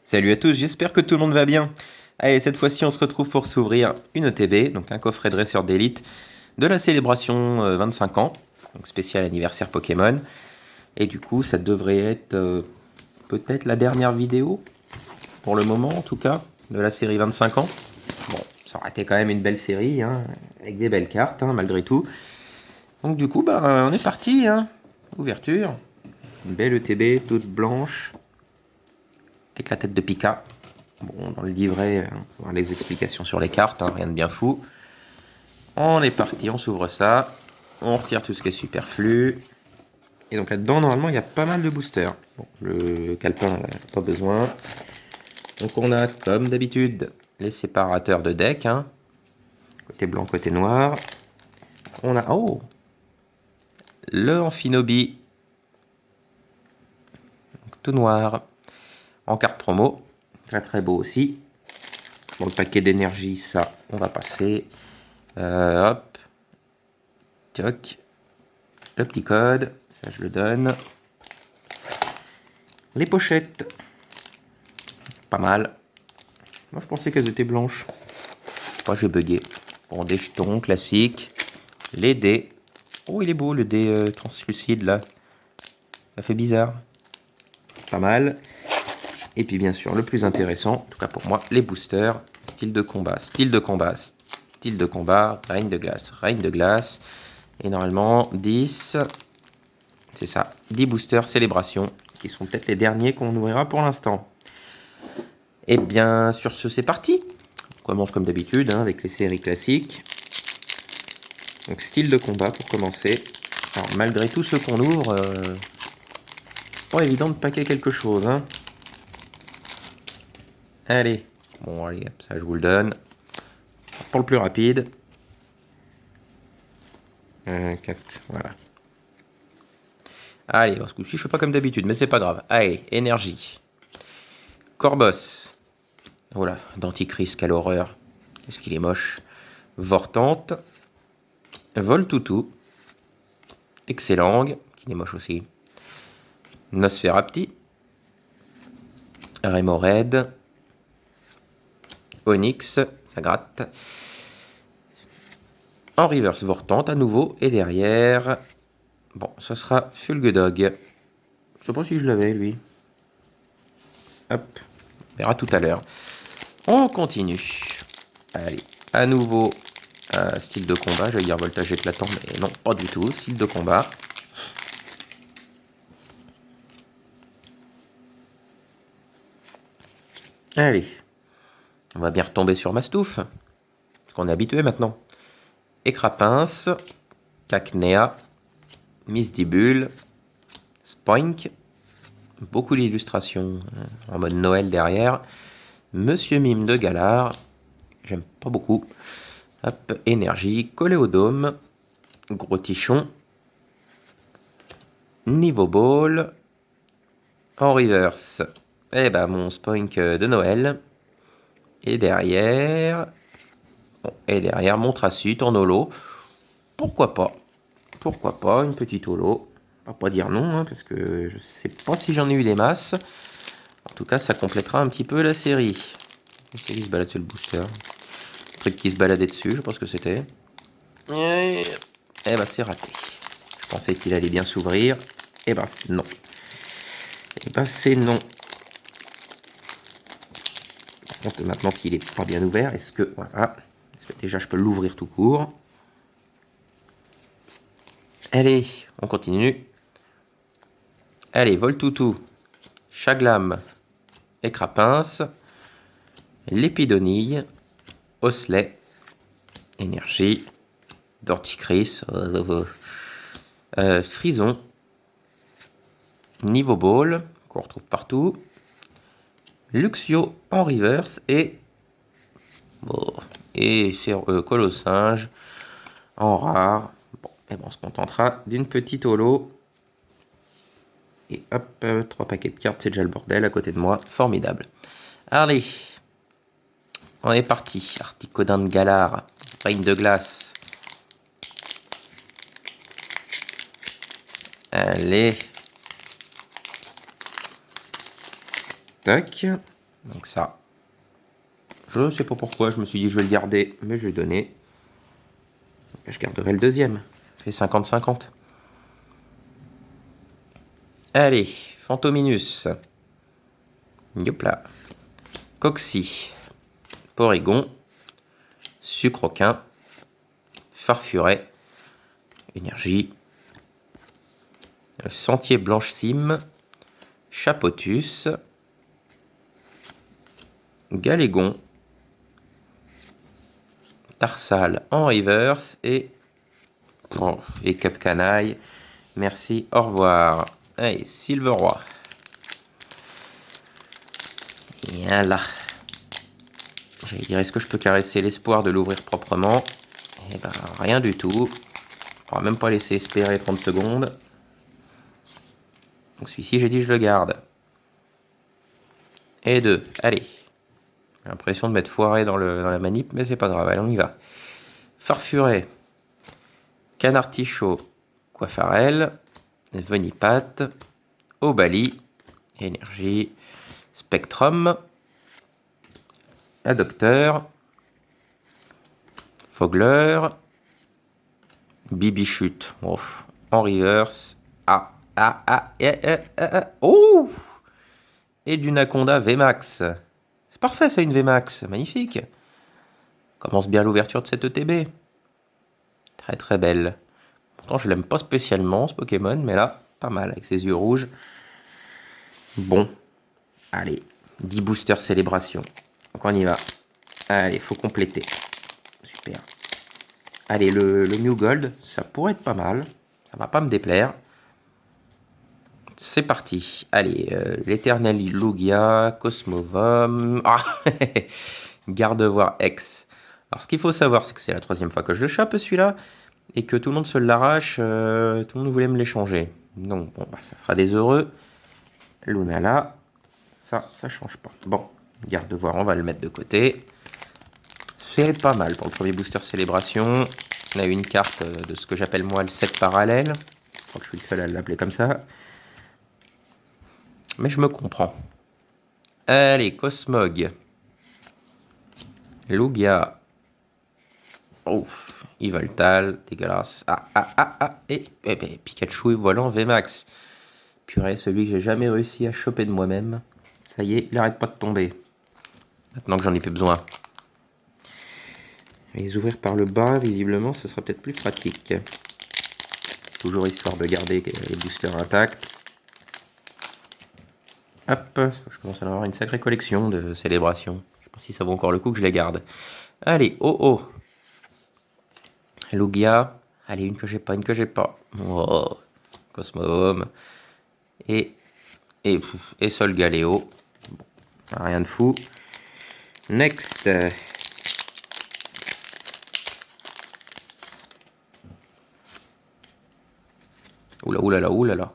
Salut à tous, j'espère que tout le monde va bien. Allez, cette fois-ci, on se retrouve pour s'ouvrir une ETB, donc un coffret dresseur d'élite de la célébration 25 ans, donc spécial anniversaire Pokémon. Et du coup, ça devrait être peut-être la dernière vidéo, pour le moment en tout cas, de la série 25 ans. Bon, ça aurait été quand même une belle série, hein, avec des belles cartes, hein, malgré tout. Donc du coup, on est parti, hein. Ouverture. Une belle ETB, toute blanche, avec la tête de Pika. Bon, dans le livret, on va voir les explications sur les cartes, hein, rien de bien fou. On est parti, on s'ouvre ça. On retire tout ce qui est superflu. Et donc là-dedans, normalement, il y a pas mal de boosters. Bon, le calepin, pas besoin. Donc on a, comme d'habitude, les séparateurs de deck. Hein. Côté blanc, côté noir. On a, oh, le Amphinobi. Donc, tout noir. En carte promo. Très très beau aussi. Bon, le paquet d'énergie, ça, on va passer. Hop. Toc. Le petit code, ça je le donne. Les pochettes. Pas mal. Moi je pensais qu'elles étaient blanches. Moi j'ai bugué. Bon, des jetons classiques. Les dés. Oh, il est beau le dé translucide là. Ça fait bizarre. Pas mal. Et puis bien sûr, le plus intéressant, en tout cas pour moi, les boosters. Style de combat, style de combat, style de combat, règne de glace, règne de glace. Et normalement, 10. C'est ça, 10 boosters célébration, qui sont peut-être les derniers qu'on ouvrira pour l'instant. Et bien, sur ce, c'est parti. On commence comme d'habitude, hein, avec les séries classiques. Donc, style de combat pour commencer. Alors, malgré tout ce qu'on ouvre, pas évident de paquer quelque chose. Hein. Allez. Bon, allez, ça, je vous le donne. Pour le plus rapide. 4, voilà. Allez, ce coup-ci, je fais pas comme d'habitude, mais c'est pas grave. Allez, énergie. Corbos. Voilà, Denticris, quelle horreur. Qu'est-ce qu'il est moche. Vortante. Voltoutou. Excellang, qui est moche aussi. Nosferapti. Remoraid. Onyx, ça gratte. En reverse Vortante à nouveau. Et derrière, bon, ce sera Fulgudog. Je sais pas si je l'avais lui. Hop, on verra tout à l'heure. On continue. Allez, à nouveau, style de combat. J'allais dire voltage éclatant, mais non, pas du tout. Style de combat. Allez, on va bien retomber sur Mastouf, parce qu'on est habitué maintenant. Écrapince, Cacnea, Misdibule, Spoink, beaucoup d'illustrations en mode Noël derrière. Monsieur Mime de Galard, j'aime pas beaucoup. Hop, énergie, Coléodome, Gros Tichon, Niveau Ball, en reverse. Et ben mon Spoink de Noël. Et derrière, mon Traçut en holo. Pourquoi pas? Pourquoi pas une petite holo? On va pas dire non, hein, parce que je sais pas si j'en ai eu des masses. En tout cas, ça complétera un petit peu la série. Qu'est-ce qui se balade sur le booster? Le truc qui se baladait dessus, je pense que c'était. Et ben c'est raté. Je pensais qu'il allait bien s'ouvrir. Et ben non. Et ben c'est non. Par contre, maintenant qu'il est pas bien ouvert, est-ce que voilà, est-ce que déjà je peux l'ouvrir tout court? Allez, on continue. Allez, Voltoutou, Chaglam, Écrapince, Lépidonille, Osselet, Énergie, Denticris, Frison, Niveau Ball, qu'on retrouve partout, Luxio en reverse et Colossinge en rare. Bon, et bon, on se contentera d'une petite holo. Et hop, 3 paquets de cartes, c'est déjà le bordel à côté de moi. Formidable. Allez, on est parti. Articodin de Galard, Règne de glace. Allez. Tac. Donc ça, je ne sais pas pourquoi, je me suis dit je vais le garder, mais je vais le donner. Je garderai le deuxième. Ça fait 50-50. Allez, Fantominus. Yopla. Coxy. Porygon. Sucroquin. Farfuret. Énergie. Sentier Blanche Cime. Chapotus. Galégon. Tarsal en reverse et Cap Canaille. Merci, au revoir. Allez, Silveroi. Voilà. J'allais dire, est-ce que je peux caresser l'espoir de l'ouvrir proprement? Eh ben, rien du tout. On va même pas laisser espérer 30 secondes. Donc celui-ci, j'ai dit je le garde. Et 2. Allez. J'ai l'impression de m'être foiré dans la manip, mais c'est pas grave. Allez, on y va. Farfuret. Canartichaud. Coiffarel. Venipat. Obali. Énergie. Spectrum. Adopteur. Fogler. Bibichute. Oh, en reverse. Oh! Et du Naconda VMAX. C'est parfait ça, une VMAX. Magnifique. Commence bien l'ouverture de cette ETB. Très très belle. Pourtant je l'aime pas spécialement ce Pokémon, mais là, pas mal avec ses yeux rouges. Bon. Allez, 10 boosters célébration. Donc on y va. Allez, faut compléter. Super. Allez, le Mew Gold, ça pourrait être pas mal. Ça va pas me déplaire. C'est parti. Allez, l'éternel Lugia, Cosmovom. Ah Gardevoir X. Alors, ce qu'il faut savoir, c'est que c'est la 3e fois que je le chope, celui-là. Et que tout le monde se l'arrache. Tout le monde voulait me l'échanger. Donc, bon, bah, ça fera des heureux. Lunala. Ça change pas. Bon, Gardevoir, on va le mettre de côté. C'est pas mal pour le premier booster célébration. On a une carte de ce que j'appelle moi le set parallèle. Je crois que je suis le seul à l'appeler comme ça. Mais je me comprends. Allez, Cosmog. Lugia. Ouf. Yveltal, dégueulasse. Et Pikachu volant VMAX. Purée, celui que j'ai jamais réussi à choper de moi-même. Ça y est, il arrête pas de tomber. Maintenant que j'en ai plus besoin. Les ouvrir par le bas, visiblement, ce sera peut-être plus pratique. Toujours histoire de garder les boosters intacts. Hop, je commence à avoir une sacrée collection de célébrations. Je sais pas si ça vaut encore le coup que je les garde. Allez, oh. Lugia. Allez, une que j'ai pas. Oh. Cosmohome. Et Solgaleo. Bon, rien de fou. Next. Oulala.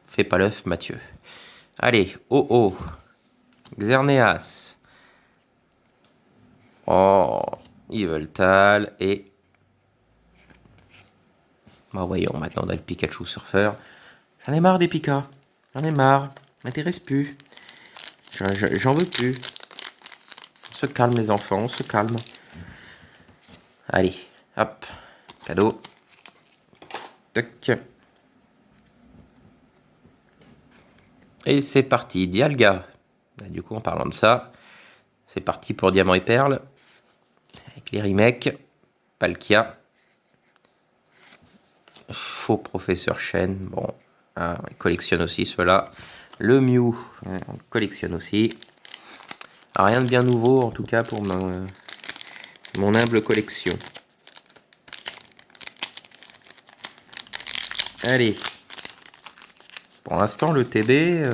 Fais pas l'œuf, Mathieu. Allez, oh. Xerneas. Oh, Yveltal et... Bah voyons, maintenant on a le Pikachu Surfer. J'en ai marre des Pika. J'en ai marre. M'intéresse plus. J'en veux plus. On se calme les enfants, on se calme. Allez, hop. Cadeau. Tac. Et c'est parti, Dialga. Du coup, en parlant de ça, c'est parti pour Diamant et Perle. Avec les remakes. Palkia. Faux Professeur Chen. Bon, on collectionne aussi ceux-là. Le Mew, on collectionne aussi. Alors, rien de bien nouveau, en tout cas, pour mon humble collection. Allez. Pour l'instant, le TB,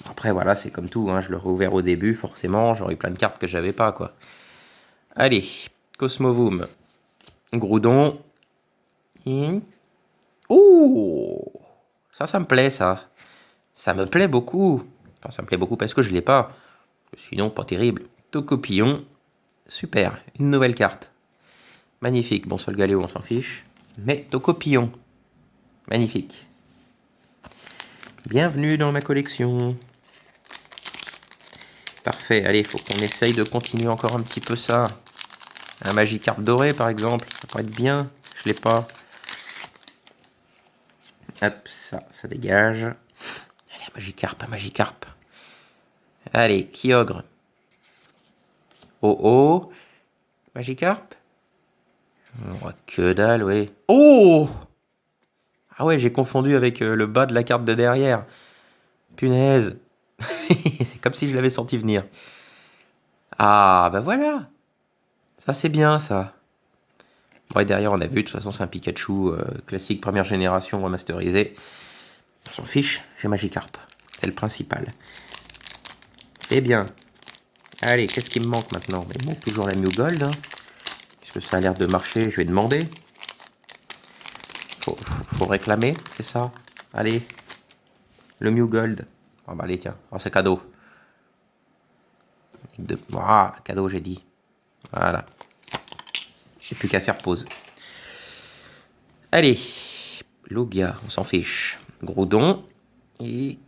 après, voilà, c'est comme tout, hein, je l'aurais ouvert au début, forcément, j'aurais eu plein de cartes que j'avais pas, quoi. Allez, Cosmovoom. Groudon. Oh, ça me plaît, ça. Ça me plaît beaucoup. Enfin, ça me plaît beaucoup parce que je l'ai pas. Sinon, pas terrible. Tocopillon. Super, une nouvelle carte. Magnifique. Bon, Solgaleo, on s'en fiche. Mais Tocopillon. Magnifique. Bienvenue dans ma collection. parfait. Allez, il faut qu'on essaye de continuer encore un petit peu ça. Un Magikarp doré, par exemple. Ça pourrait être bien. Je l'ai pas. Hop, ça dégage. Allez, un Magikarp, un Magikarp. Allez, Kyogre. Oh oh. Magikarp. Oh, que dalle, oui. Oh! Ah ouais, j'ai confondu avec le bas de la carte de derrière. Punaise. C'est comme si je l'avais senti venir. Ah, bah voilà. Ça, c'est bien, ça. Ouais, derrière, on a vu, de toute façon, c'est un Pikachu classique, première génération, remasterisé. On s'en fiche, j'ai Magikarp. C'est le principal. Eh bien, allez, qu'est-ce qui me manque maintenant? Il me manque toujours la Mew Gold. Hein. Puisque ça a l'air de marcher, je vais demander. Faut réclamer, c'est ça? Allez, le Mew Gold. Oh, bah allez, tiens, oh, c'est cadeau. Ah, cadeau, j'ai dit. Voilà. J'ai plus qu'à faire pause. Allez, Lugia, on s'en fiche. Groudon. Et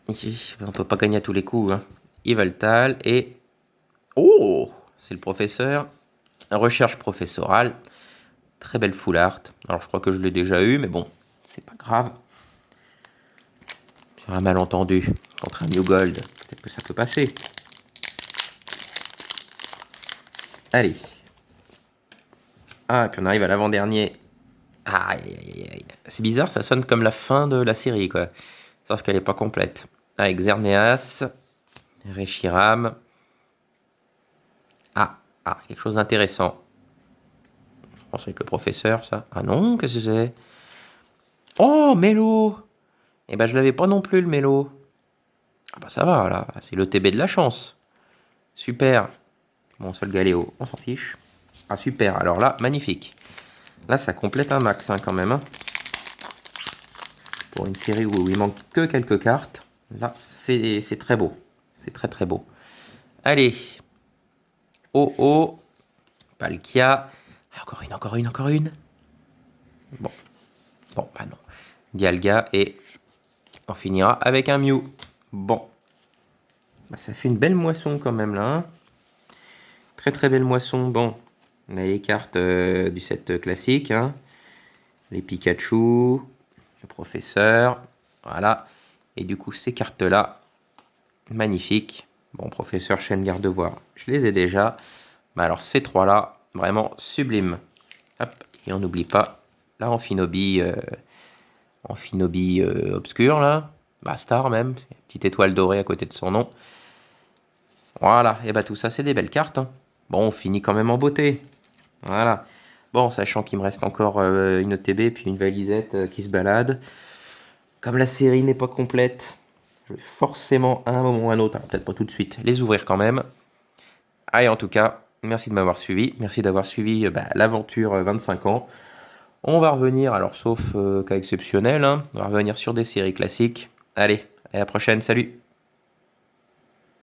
on peut pas gagner à tous les coups. Hein. Yveltal et... Oh, c'est le professeur. Recherche professorale. Très belle full art. Alors je crois que je l'ai déjà eu, mais bon, c'est pas grave. Sur un malentendu contre un Mew Gold, peut-être que ça peut passer. Allez. Ah, et puis on arrive à l'avant-dernier. Aïe, aïe, aïe. C'est bizarre, ça sonne comme la fin de la série, quoi. Sauf qu'elle n'est pas complète. Avec Xerneas, Reshiram. Quelque chose d'intéressant. Je pense avec le professeur, ça. Ah non, qu'est-ce que c'est? Oh, Mélo! Eh ben, je l'avais pas non plus, le Mélo. Ah bah ça va, là. C'est le TB de la chance. Super. Bon, seul Galéo, on s'en fiche. Ah, super. Alors là, magnifique. Là, ça complète un max, hein, quand même. Hein. Pour une série où il manque que quelques cartes. Là, c'est très beau. C'est très, très beau. Allez. Oh, oh. Palkia. Encore une. Bon, bah non. Dialga et on finira avec un Mew. Bon. Bah, ça fait une belle moisson quand même là. Hein. Très très belle moisson. Bon, on a les cartes du set classique. Hein. Les Pikachu, le professeur. Voilà. Et du coup, ces cartes-là, magnifiques. Bon, professeur, chaîne garde-voir, je les ai déjà. Mais alors, ces trois-là, vraiment sublimes. Hop, et on n'oublie pas la Amphinobi obscure, là. Star même, petite étoile dorée à côté de son nom. Voilà, et bah tout ça, c'est des belles cartes. Hein. Bon, on finit quand même en beauté. Voilà. Bon, sachant qu'il me reste encore une ETB puis une valisette qui se balade. Comme la série n'est pas complète, je vais forcément à un moment ou à un autre, peut-être pas tout de suite, les ouvrir quand même. Allez, en tout cas, merci de m'avoir suivi. Merci d'avoir suivi l'aventure 25 ans. On va revenir, alors sauf cas exceptionnel, hein, on va revenir sur des séries classiques. Allez, à la prochaine, salut!